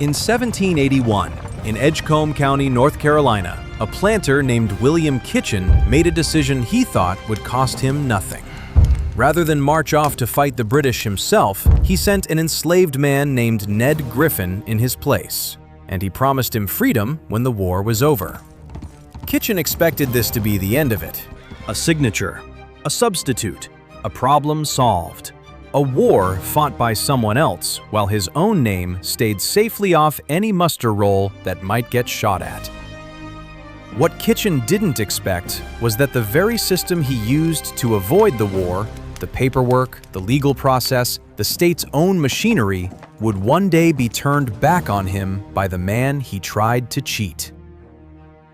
In 1781, in Edgecombe County, North Carolina, a planter named William Kitchen made a decision he thought would cost him nothing. Rather than march off to fight the British himself, he sent an enslaved man named Ned Griffin in his place, and he promised him freedom when the war was over. Kitchen expected this to be the end of it. A signature, a substitute, a problem solved. A war fought by someone else, while his own name stayed safely off any muster roll that might get shot at. What Kitchen didn't expect was that the very system he used to avoid the war, the paperwork, the legal process, the state's own machinery, would one day be turned back on him by the man he tried to cheat.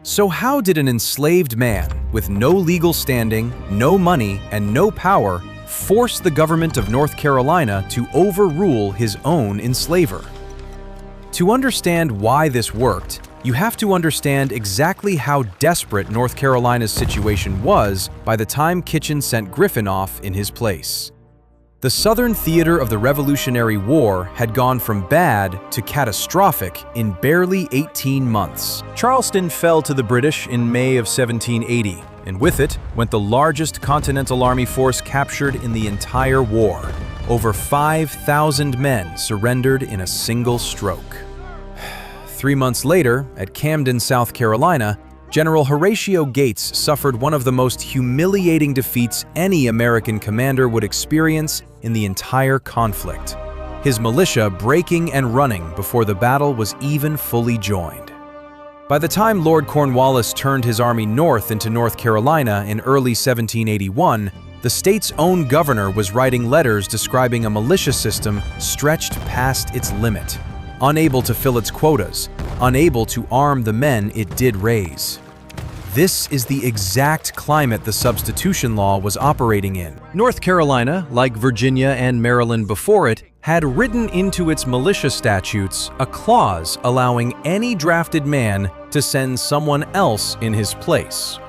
So how did an enslaved man with no legal standing, no money, and no power force the government of North Carolina to overrule his own enslaver? To understand why this worked, you have to understand exactly how desperate North Carolina's situation was by the time Kitchen sent Griffin off in his place. The Southern theater of the Revolutionary War had gone from bad to catastrophic in barely 18 months. Charleston fell to the British in May of 1780, and with it went the largest Continental Army force captured in the entire war. Over 5,000 men surrendered in a single stroke. 3 months later, at Camden, South Carolina, General Horatio Gates suffered one of the most humiliating defeats any American commander would experience in the entire conflict, his militia breaking and running before the battle was even fully joined. By the time Lord Cornwallis turned his army north into North Carolina in early 1781, the state's own governor was writing letters describing a militia system stretched past its limit, unable to fill its quotas, unable to arm the men it did raise. This is the exact climate the substitution law was operating in. North Carolina, like Virginia and Maryland before it, had written into its militia statutes a clause allowing any drafted man to send someone else in his place.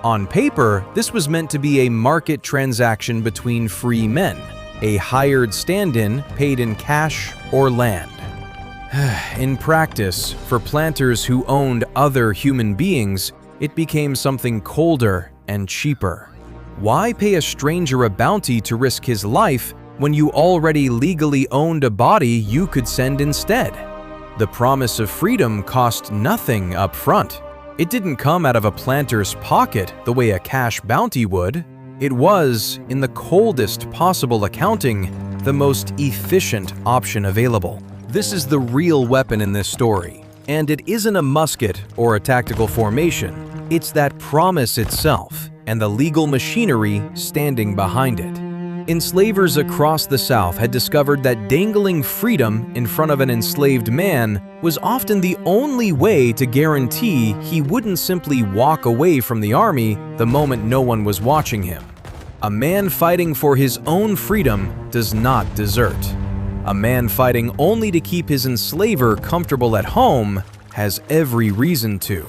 On paper, this was meant to be a market transaction between free men, a hired stand-in paid in cash or land. In practice, for planters who owned other human beings, it became something colder and cheaper. Why pay a stranger a bounty to risk his life when you already legally owned a body you could send instead? The promise of freedom cost nothing up front. It didn't come out of a planter's pocket the way a cash bounty would. It was, in the coldest possible accounting, the most efficient option available. This is the real weapon in this story, and it isn't a musket or a tactical formation. It's that promise itself and the legal machinery standing behind it. Enslavers across the South had discovered that dangling freedom in front of an enslaved man was often the only way to guarantee he wouldn't simply walk away from the army the moment no one was watching him. A man fighting for his own freedom does not desert. A man fighting only to keep his enslaver comfortable at home has every reason to.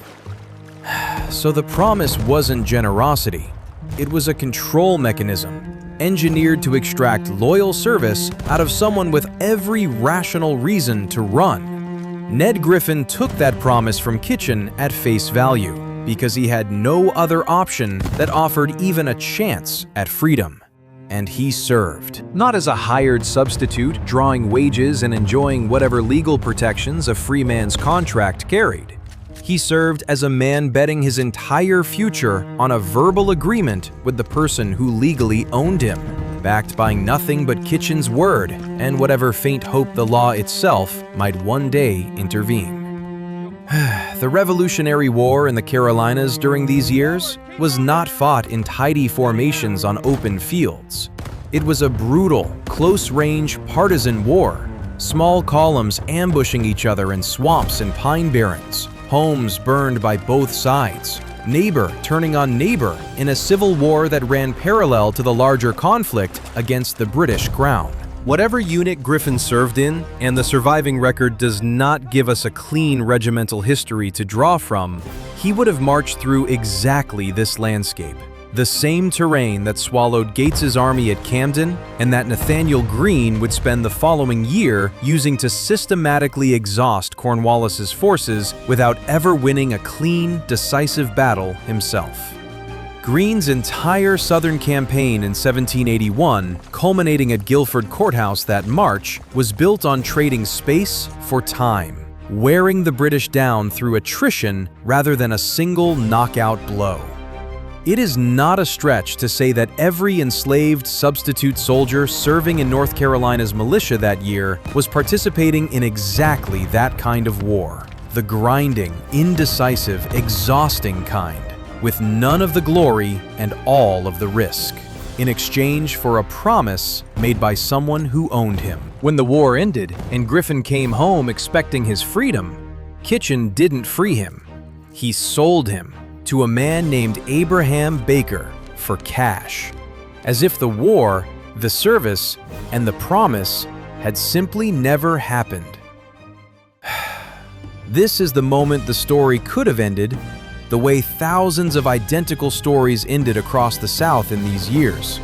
So the promise wasn't generosity. It was a control mechanism, engineered to extract loyal service out of someone with every rational reason to run. Ned Griffin took that promise from Kitchen at face value because he had no other option that offered even a chance at freedom. And he served. Not as a hired substitute, drawing wages and enjoying whatever legal protections a free man's contract carried. He served as a man betting his entire future on a verbal agreement with the person who legally owned him, backed by nothing but Kitchen's word and whatever faint hope the law itself might one day intervene. The Revolutionary War in the Carolinas during these years was not fought in tidy formations on open fields. It was a brutal, close-range partisan war, small columns ambushing each other in swamps and pine barrens, homes burned by both sides, neighbor turning on neighbor in a civil war that ran parallel to the larger conflict against the British Crown. Whatever unit Griffin served in, and the surviving record does not give us a clean regimental history to draw from, he would have marched through exactly this landscape. The same terrain that swallowed Gates's army at Camden and that Nathaniel Greene would spend the following year using to systematically exhaust Cornwallis's forces without ever winning a clean, decisive battle himself. Greene's entire southern campaign in 1781, culminating at Guilford Courthouse that March, was built on trading space for time, wearing the British down through attrition rather than a single knockout blow. It is not a stretch to say that every enslaved substitute soldier serving in North Carolina's militia that year was participating in exactly that kind of war, the grinding, indecisive, exhausting kind, with none of the glory and all of the risk, in exchange for a promise made by someone who owned him. When the war ended and Griffin came home expecting his freedom, Kitchen didn't free him. He sold him to a man named Abraham Baker for cash, as if the war, the service, and the promise had simply never happened. This is the moment the story could have ended, the way thousands of identical stories ended across the South in these years,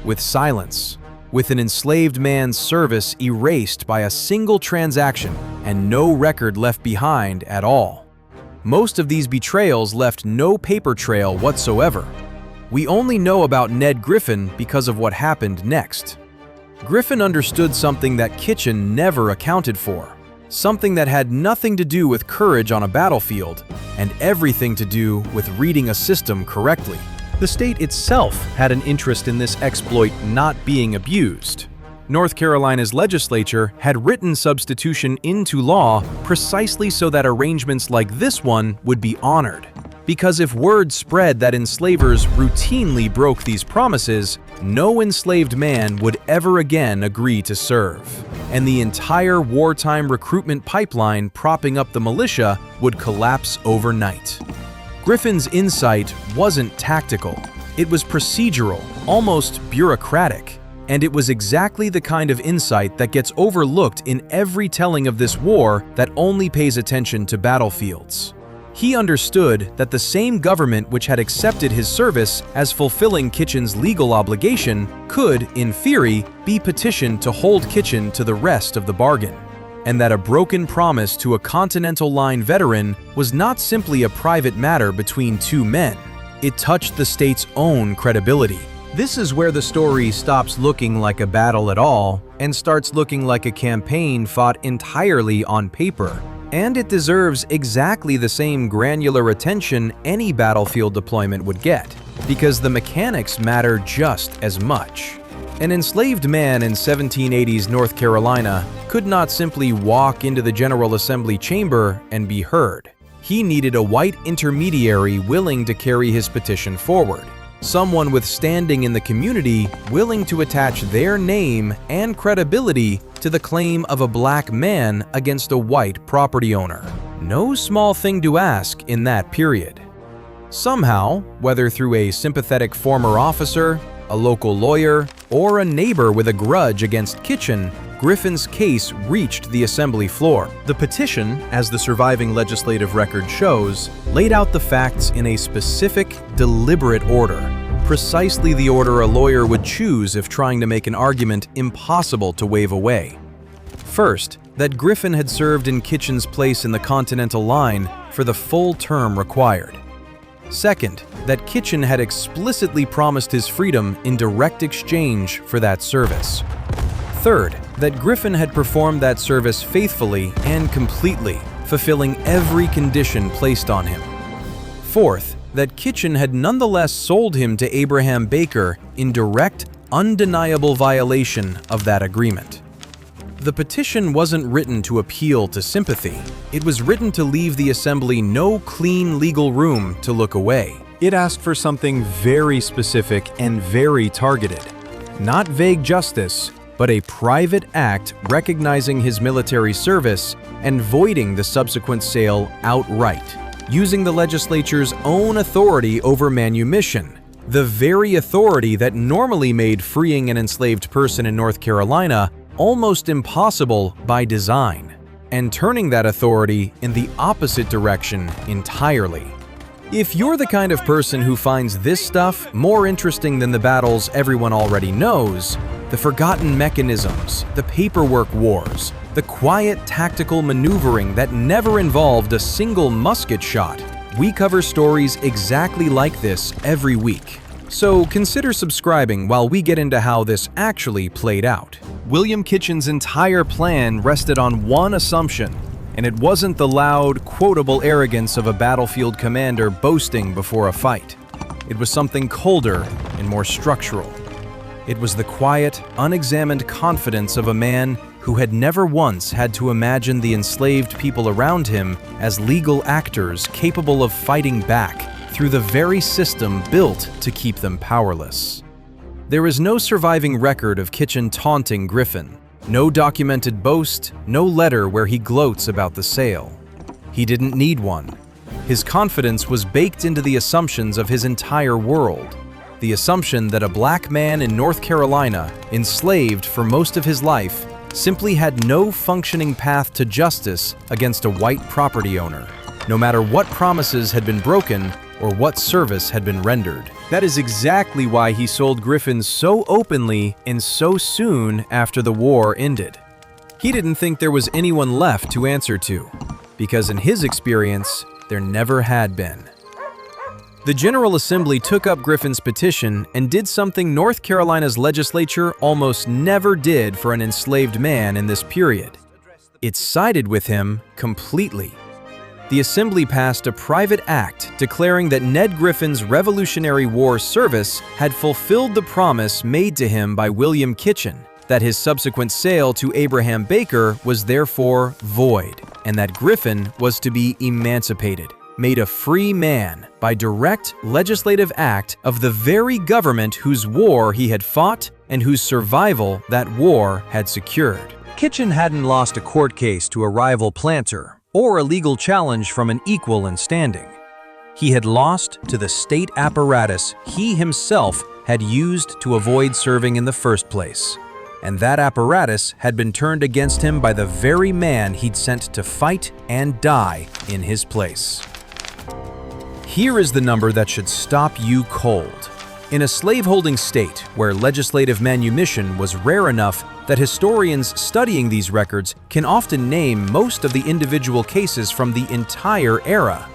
with silence, with an enslaved man's service erased by a single transaction and no record left behind at all. Most of these betrayals left no paper trail whatsoever. We only know about Ned Griffin because of what happened next. Griffin understood something that Kitchen never accounted for, something that had nothing to do with courage on a battlefield and everything to do with reading a system correctly. The state itself had an interest in this exploit not being abused. North Carolina's legislature had written substitution into law precisely so that arrangements like this one would be honored. Because if word spread that enslavers routinely broke these promises, no enslaved man would ever again agree to serve, and the entire wartime recruitment pipeline propping up the militia would collapse overnight. Griffin's insight wasn't tactical. It was procedural, almost bureaucratic. And it was exactly the kind of insight that gets overlooked in every telling of this war that only pays attention to battlefields. He understood that the same government which had accepted his service as fulfilling Kitchen's legal obligation could, in theory, be petitioned to hold Kitchen to the rest of the bargain, and that a broken promise to a Continental Line veteran was not simply a private matter between two men. It touched the state's own credibility. This is where the story stops looking like a battle at all and starts looking like a campaign fought entirely on paper. And it deserves exactly the same granular attention any battlefield deployment would get, because the mechanics matter just as much. An enslaved man in 1780s North Carolina could not simply walk into the General Assembly chamber and be heard. He needed a white intermediary willing to carry his petition forward. Someone with standing in the community willing to attach their name and credibility to the claim of a black man against a white property owner. No small thing to ask in that period. Somehow, whether through a sympathetic former officer, a local lawyer, or a neighbor with a grudge against Kitchen, Griffin's case reached the assembly floor. The petition, as the surviving legislative record shows, laid out the facts in a specific, deliberate order, precisely the order a lawyer would choose if trying to make an argument impossible to wave away. First, that Griffin had served in Kitchen's place in the Continental Line for the full term required. Second, that Kitchen had explicitly promised his freedom in direct exchange for that service. Third, that Griffin had performed that service faithfully and completely, fulfilling every condition placed on him. Fourth, that Kitchen had nonetheless sold him to Abraham Baker in direct, undeniable violation of that agreement. The petition wasn't written to appeal to sympathy. It was written to leave the assembly no clean legal room to look away. It asked for something very specific and very targeted. Not vague justice, but a private act recognizing his military service and voiding the subsequent sale outright, using the legislature's own authority over manumission, the very authority that normally made freeing an enslaved person in North Carolina almost impossible by design, and turning that authority in the opposite direction entirely. If you're the kind of person who finds this stuff more interesting than the battles everyone already knows, the forgotten mechanisms, the paperwork wars, the quiet tactical maneuvering that never involved a single musket shot, we cover stories exactly like this every week. So consider subscribing while we get into how this actually played out. William Kitchen's entire plan rested on one assumption, and it wasn't the loud, quotable arrogance of a battlefield commander boasting before a fight. It was something colder and more structural. It was the quiet, unexamined confidence of a man who had never once had to imagine the enslaved people around him as legal actors capable of fighting back through the very system built to keep them powerless. There is no surviving record of Kitchen taunting Griffin, no documented boast, no letter where he gloats about the sale. He didn't need one. His confidence was baked into the assumptions of his entire world. The assumption that a black man in North Carolina, enslaved for most of his life, simply had no functioning path to justice against a white property owner, no matter what promises had been broken or what service had been rendered. That is exactly why he sold Griffin so openly and so soon after the war ended. He didn't think there was anyone left to answer to, because in his experience, there never had been. The General Assembly took up Griffin's petition and did something North Carolina's legislature almost never did for an enslaved man in this period. It sided with him completely. The Assembly passed a private act declaring that Ned Griffin's Revolutionary War service had fulfilled the promise made to him by William Kitchen, that his subsequent sale to Abraham Baker was therefore void, and that Griffin was to be emancipated, made a free man by direct legislative act of the very government whose war he had fought and whose survival that war had secured. Kitchen hadn't lost a court case to a rival planter or a legal challenge from an equal in standing. He had lost to the state apparatus he himself had used to avoid serving in the first place, and that apparatus had been turned against him by the very man he'd sent to fight and die in his place. Here is the number that should stop you cold. In a slaveholding state where legislative manumission was rare enough that historians studying these records can often name most of the individual cases from the entire era,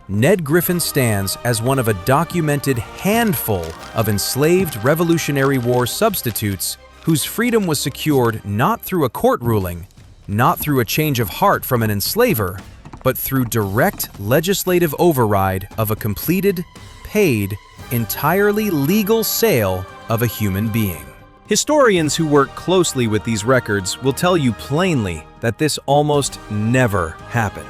Ned Griffin stands as one of a documented handful of enslaved Revolutionary War substitutes whose freedom was secured not through a court ruling, not through a change of heart from an enslaver, but through direct legislative override of a completed, paid, entirely legal sale of a human being. Historians who work closely with these records will tell you plainly that this almost never happened.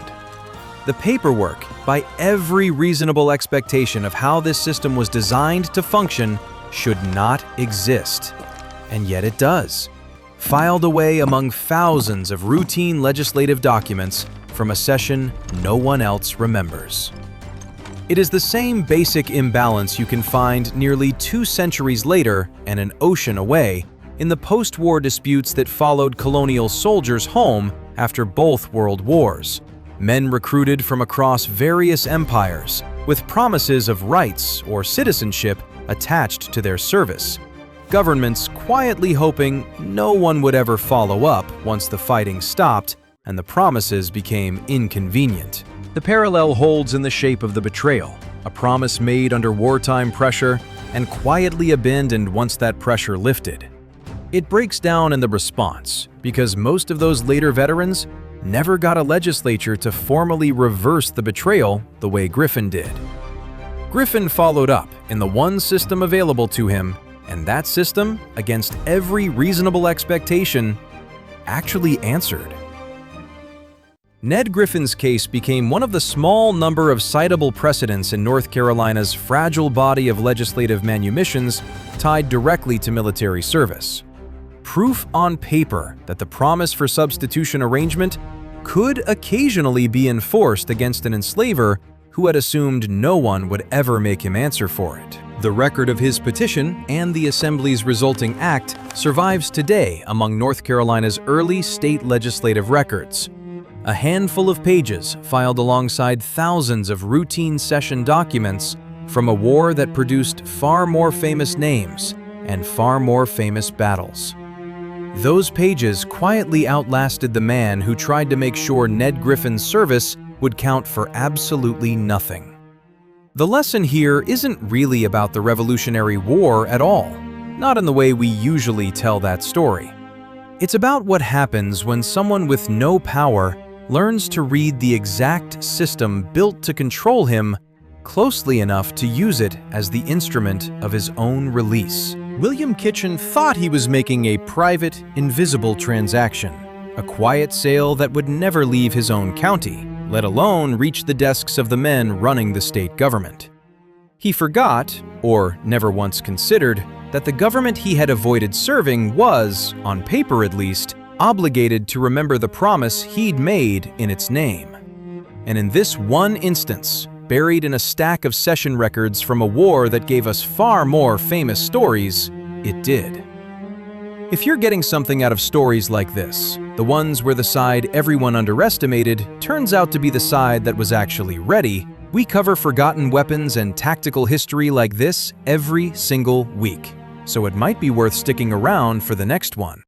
The paperwork, by every reasonable expectation of how this system was designed to function, should not exist. And yet it does, filed away among thousands of routine legislative documents from a session no one else remembers. It is the same basic imbalance you can find nearly 2 centuries later and an ocean away in the post-war disputes that followed colonial soldiers home after both world wars. Men recruited from across various empires with promises of rights or citizenship attached to their service. Governments quietly hoping no one would ever follow up once the fighting stopped and the promises became inconvenient. The parallel holds in the shape of the betrayal, a promise made under wartime pressure and quietly abandoned once that pressure lifted. It breaks down in the response because most of those later veterans never got a legislature to formally reverse the betrayal the way Griffin did. Griffin followed up in the one system available to him, and that system, against every reasonable expectation, actually answered. Ned Griffin's case became one of the small number of citable precedents in North Carolina's fragile body of legislative manumissions tied directly to military service. Proof on paper that the promise for substitution arrangement could occasionally be enforced against an enslaver who had assumed no one would ever make him answer for it. The record of his petition and the Assembly's resulting act survives today among North Carolina's early state legislative records. a handful of pages filed alongside thousands of routine session documents from a war that produced far more famous names and far more famous battles. Those pages quietly outlasted the man who tried to make sure Ned Griffin's service would count for absolutely nothing. The lesson here isn't really about the Revolutionary War at all, not in the way we usually tell that story. It's about what happens when someone with no power learns to read the exact system built to control him closely enough to use it as the instrument of his own release. William Kitchen thought he was making a private, invisible transaction, a quiet sale that would never leave his own county, let alone reach the desks of the men running the state government. He forgot, or never once considered, that the government he had avoided serving was, on paper at least, obligated to remember the promise he'd made in its name. And in this one instance, buried in a stack of session records from a war that gave us far more famous stories, it did. If you're getting something out of stories like this, the ones where the side everyone underestimated turns out to be the side that was actually ready, we cover forgotten weapons and tactical history like this every single week, so it might be worth sticking around for the next one.